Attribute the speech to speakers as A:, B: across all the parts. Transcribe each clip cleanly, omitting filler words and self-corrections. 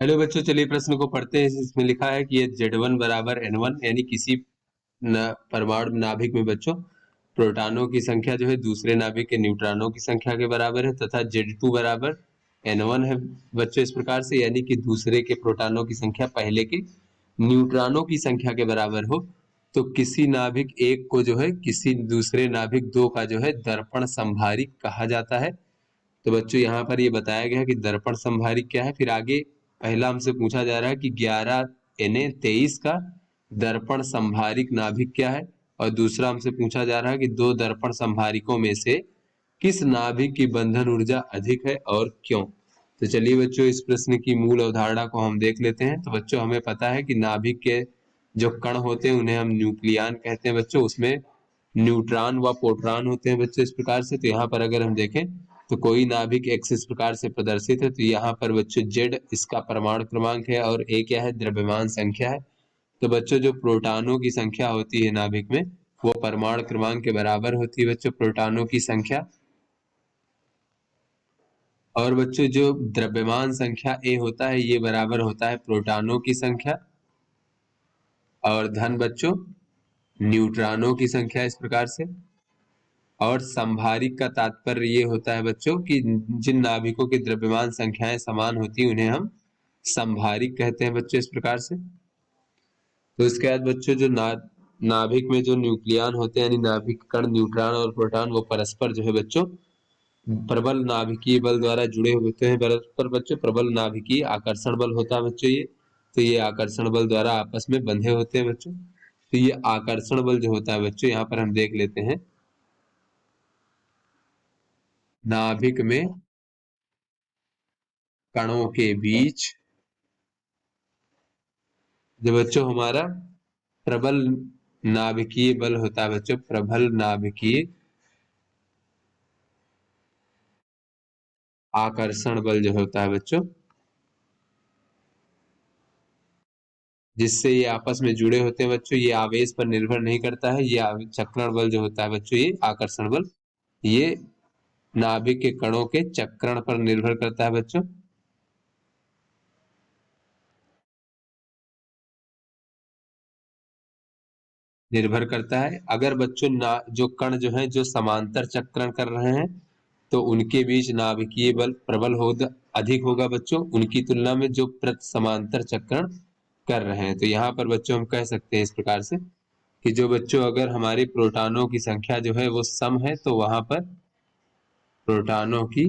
A: Hello बच्चों, चलिए प्रश्न को पढ़ते हैं। इसमें लिखा है कि ये Z1 बराबर N1 यानी किसी परमाणु नाभिक में बच्चों प्रोटॉनों की संख्या जो है दूसरे नाभिक के न्यूट्रॉनों की संख्या के बराबर है, तथा Z2 बराबर N1 है बच्चों इस प्रकार से, यानी कि दूसरे के प्रोटॉनों की संख्या पहले के न्यूट्रॉनों की संख्या के बराबर हो, तो किसी नाभिक एक को जो है किसी दूसरे नाभिक दो का जो है दर्पण संभारिक कहा जाता है। तो बच्चों यहाँ पर ये बताया गया है कि दर्पण संभारिक क्या है। फिर आगे पहला हमसे पूछा जा रहा है कि 11Na23 का दर्पण संभारिक नाभिक क्या है, और दूसरा हमसे पूछा जा रहा है कि दो दर्पण संभारिकों में से किस नाभिक की बंधन ऊर्जा अधिक है और क्यों। तो चलिए बच्चों, इस प्रश्न की मूल अवधारणा को हम देख लेते हैं। तो बच्चों, हमें पता है कि नाभिक के जो कण होते हैं उन्हें हम न्यूक्लियन कहते हैं बच्चों। उसमें न्यूट्रॉन व प्रोटॉन होते हैं बच्चों इस प्रकार से। तो यहाँ पर अगर हम देखें तो कोई नाभिक एक्स इस प्रकार से प्रदर्शित है। तो यहाँ पर बच्चों जेड इसका परमाणु क्रमांक है और ए क्या है, द्रव्यमान संख्या है। तो बच्चों, जो प्रोटॉनों की संख्या होती है नाभिक में वो परमाणु क्रमांक के बराबर होती है बच्चों प्रोटॉनों की संख्या। और बच्चों, जो द्रव्यमान संख्या ए होता है ये बराबर होता है प्रोटॉनों की संख्या, और धन बच्चों न्यूट्रॉनों की संख्या इस प्रकार से। और संभारिक का तात्पर्य ये होता है बच्चों कि जिन नाभिकों की द्रव्यमान संख्याएं समान होती हैं उन्हें हम संभारिक कहते हैं बच्चों इस प्रकार से। तो इसके बाद बच्चों, जो नाभिक में जो न्यूक्लियन होते हैं यानी नाभिक कण न्यूट्रॉन और प्रोटॉन वो परस्पर जो है बच्चों प्रबल नाभिकीय बल द्वारा जुड़े होते हैं परस्पर बच्चों। प्रबल नाभिकीय आकर्षण बल होता है बच्चों ये। तो ये आकर्षण बल द्वारा आपस में बंधे होते हैं बच्चों। तो ये आकर्षण बल जो होता है बच्चों, यहाँ पर हम देख लेते हैं नाभिक में कणों के बीच जो बच्चों हमारा प्रबल नाभिकीय बल होता है बच्चों, प्रबल नाभिकीय आकर्षण बल जो होता है बच्चों, जिससे ये आपस में जुड़े होते हैं बच्चों। ये आवेश पर निर्भर नहीं करता है। ये चक्रण बल जो होता है बच्चों, ये आकर्षण बल ये नाभिक के कणों के चक्रण पर निर्भर करता है बच्चों। निर्भर करता है। अगर बच्चों ना जो कण जो है जो समांतर चक्रण कर रहे हैं तो उनके बीच नाभिकीय बल प्रबल होगा, अधिक होगा बच्चों उनकी तुलना में जो प्रति समांतर चक्रण कर रहे हैं। तो यहाँ पर बच्चों हम कह सकते हैं इस प्रकार से कि जो बच्चों अगर हमारे प्रोटॉनों की संख्या जो है वो सम है तो वहां पर प्रोटॉनों की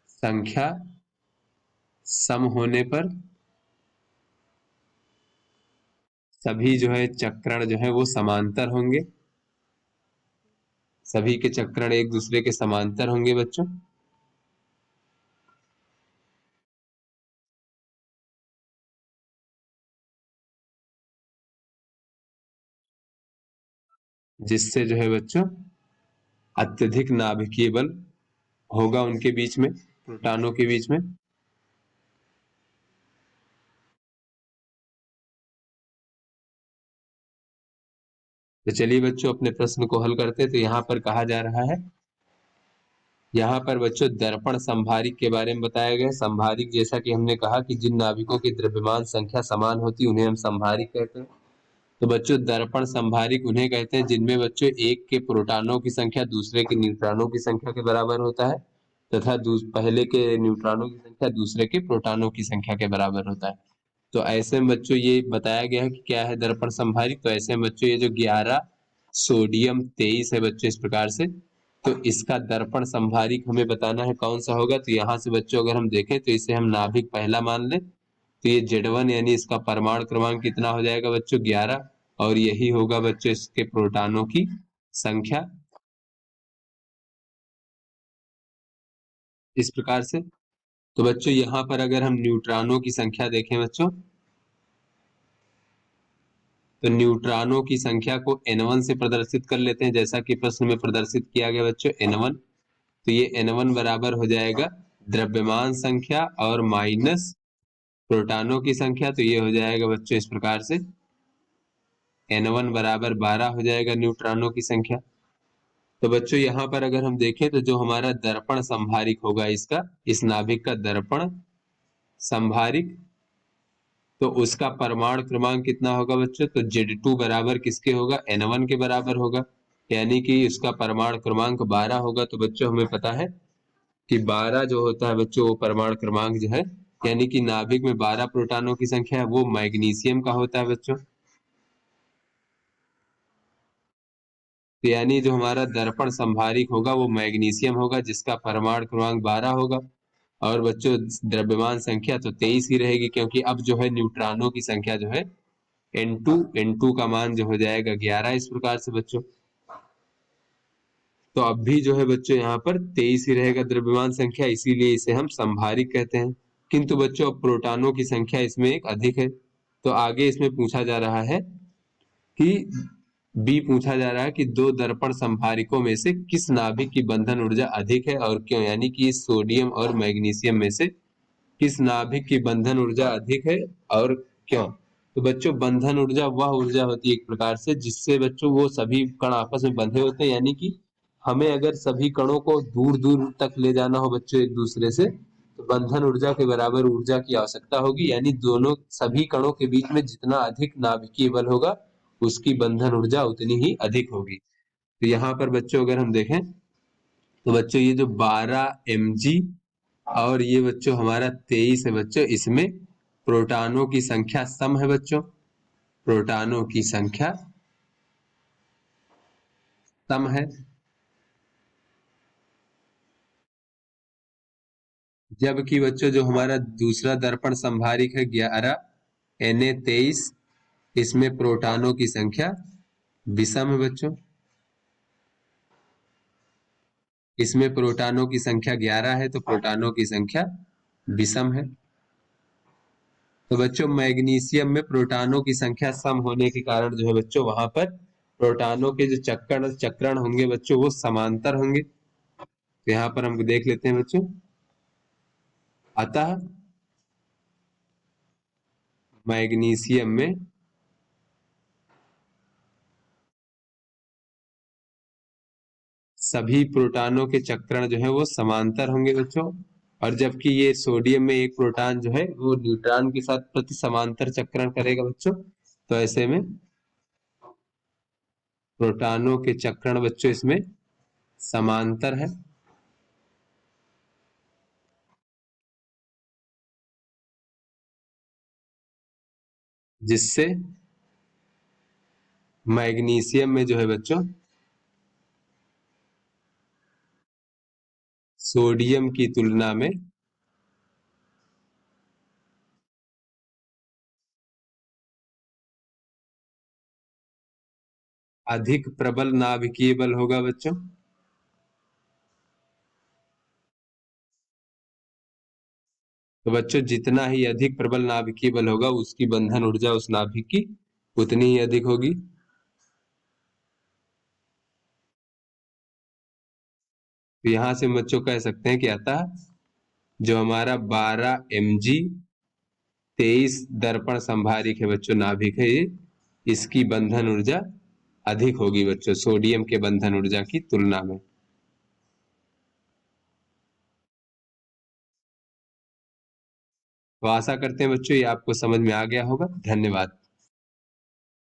A: संख्या सम होने पर सभी जो है चक्रण जो है वो समांतर होंगे। सभी के चक्रण एक दूसरे के समांतर होंगे बच्चों। जिससे जो है बच्चों अत्यधिक नाभिकीय बल होगा उनके बीच में, प्रोटॉनों के बीच में। तो चलिए बच्चों अपने प्रश्न को हल करते हैं। तो यहाँ पर कहा जा रहा है, यहाँ पर बच्चों दर्पण संभारिक के बारे में बताया गया है। संभारिक जैसा कि हमने कहा कि जिन नाभिकों की द्रव्यमान संख्या समान होती है उन्हें हम संभारिक कहते हैं। तो बच्चों दर्पण संभारिक उन्हें कहते हैं जिनमें बच्चों एक के प्रोटॉनों की संख्या दूसरे के न्यूट्रॉनों की संख्या के बराबर होता है, तथा पहले के न्यूट्रॉनों की संख्या दूसरे के प्रोटॉनों की संख्या के बराबर होता है। तो ऐसे में बच्चों ये बताया गया है कि क्या है दर्पण संभारिक। तो ऐसे में बच्चों ये जो 11 सोडियम 23 है बच्चों इस प्रकार से, तो इसका दर्पण संभारिक हमें बताना है कौन सा होगा। तो यहाँ से बच्चों अगर हम देखें तो इसे हम नाभिक पहला मान लें। तो ये Z1 यानी इसका परमाणु क्रमांक कितना हो जाएगा बच्चों, 11। और यही होगा बच्चों इसके प्रोटॉनों की संख्या इस प्रकार से। तो बच्चों यहाँ पर अगर हम न्यूट्रॉनों की संख्या देखें बच्चों, तो न्यूट्रॉनों की संख्या को N1 से प्रदर्शित कर लेते हैं जैसा कि प्रश्न में प्रदर्शित किया गया बच्चों N1। तो ये N1 बराबर हो जाएगा द्रव्यमान संख्या और माइनस प्रोटॉनों की संख्या। तो ये हो जाएगा बच्चों इस प्रकार से N1 बराबर 12 हो जाएगा न्यूट्रॉनों की संख्या। तो बच्चों यहाँ पर अगर हम देखें तो जो हमारा दर्पण संभारिक होगा इसका, इस नाभिक का दर्पण संभारिक, तो उसका परमाणु क्रमांक कितना होगा बच्चों? तो Z2 बराबर किसके होगा? N1 के बराबर होगा, यानी कि उसका परमाणु क्रमांक 12 होगा। तो बच्चों हमें पता है कि 12 जो होता है बच्चों वो परमाणु क्रमांक जो है, यानी कि नाभिक में 12 प्रोटॉनों की संख्या है, वो मैग्नीशियम का होता है बच्चों। तो यानी जो हमारा दर्पण संभारिक होगा वो मैग्नीशियम होगा, जिसका परमाणु क्रमांक 12 होगा। और बच्चों द्रव्यमान संख्या तो 23 ही रहेगी, क्योंकि अब जो है न्यूट्रॉनों की संख्या जो है N2 का मान जो हो जाएगा 11 इस प्रकार से बच्चों। तो अब भी जो है बच्चों यहाँ पर 23 ही रहेगा द्रव्यमान संख्या, इसीलिए इसे हम संभारिक कहते हैं। किंतु बच्चों अब प्रोटॉनों की संख्या इसमें एक अधिक है। तो आगे इसमें पूछा जा रहा है कि बी पूछा जा रहा है कि दो दर्पण संभारिकों में से किस नाभिक की बंधन ऊर्जा अधिक है और क्यों, यानी कि सोडियम और मैग्नीशियम में से किस नाभिक की बंधन ऊर्जा अधिक है और क्यों। तो बच्चों बंधन ऊर्जा वह ऊर्जा होती है एक प्रकार से जिससे बच्चों वो सभी कण आपस में बंधे होते हैं, यानी कि हमें अगर सभी कणों को दूर दूर तक ले जाना हो बच्चों एक दूसरे से, तो बंधन ऊर्जा के बराबर ऊर्जा की आवश्यकता होगी, यानी दोनों सभी कणों के बीच में जितना अधिक नाभिकीय बल होगा उसकी बंधन ऊर्जा उतनी ही अधिक होगी। तो यहाँ पर बच्चों अगर हम देखें तो बच्चों ये जो 12 mg और ये बच्चों हमारा 23 है बच्चों, इसमें प्रोटॉनों की संख्या सम है बच्चों, प्रोटॉनों की संख्या सम है। जबकि बच्चों जो हमारा दूसरा दर्पण संभारिक है 11 Na23, इसमें प्रोटॉनों की संख्या विषम है बच्चों, इसमें प्रोटॉनों की संख्या 11 है तो प्रोटॉनों की संख्या विषम है। तो बच्चों मैग्नीशियम में प्रोटॉनों की संख्या सम होने के कारण जो है बच्चों वहां पर प्रोटॉनों के जो चक्रण होंगे बच्चों वो समांतर होंगे। तो यहाँ पर हम देख लेते हैं बच्चों, अतः मैग्नीशियम में सभी प्रोटॉनों के चक्रण जो है वो समांतर होंगे बच्चों, और जबकि ये सोडियम में एक प्रोटॉन जो है वो न्यूट्रॉन के साथ प्रति समांतर चक्रण करेगा बच्चों। तो ऐसे में प्रोटॉनों के चक्रण बच्चों इसमें समांतर है, जिससे मैग्नीशियम में जो है बच्चों सोडियम की तुलना में अधिक प्रबल नाभिकीय बल होगा बच्चों। तो बच्चों जितना ही अधिक प्रबल नाभिकीय बल होगा उसकी बंधन ऊर्जा उस नाभिक की उतनी ही अधिक होगी। तो यहां से बच्चों कह सकते हैं कि अतः जो हमारा 12 mg 23 दर्पण संभारिक है बच्चों, नाभिक है ये, इसकी बंधन ऊर्जा अधिक होगी बच्चों सोडियम के बंधन ऊर्जा की तुलना में। तो आशा करते हैं बच्चों ये आपको समझ में आ गया होगा। धन्यवाद।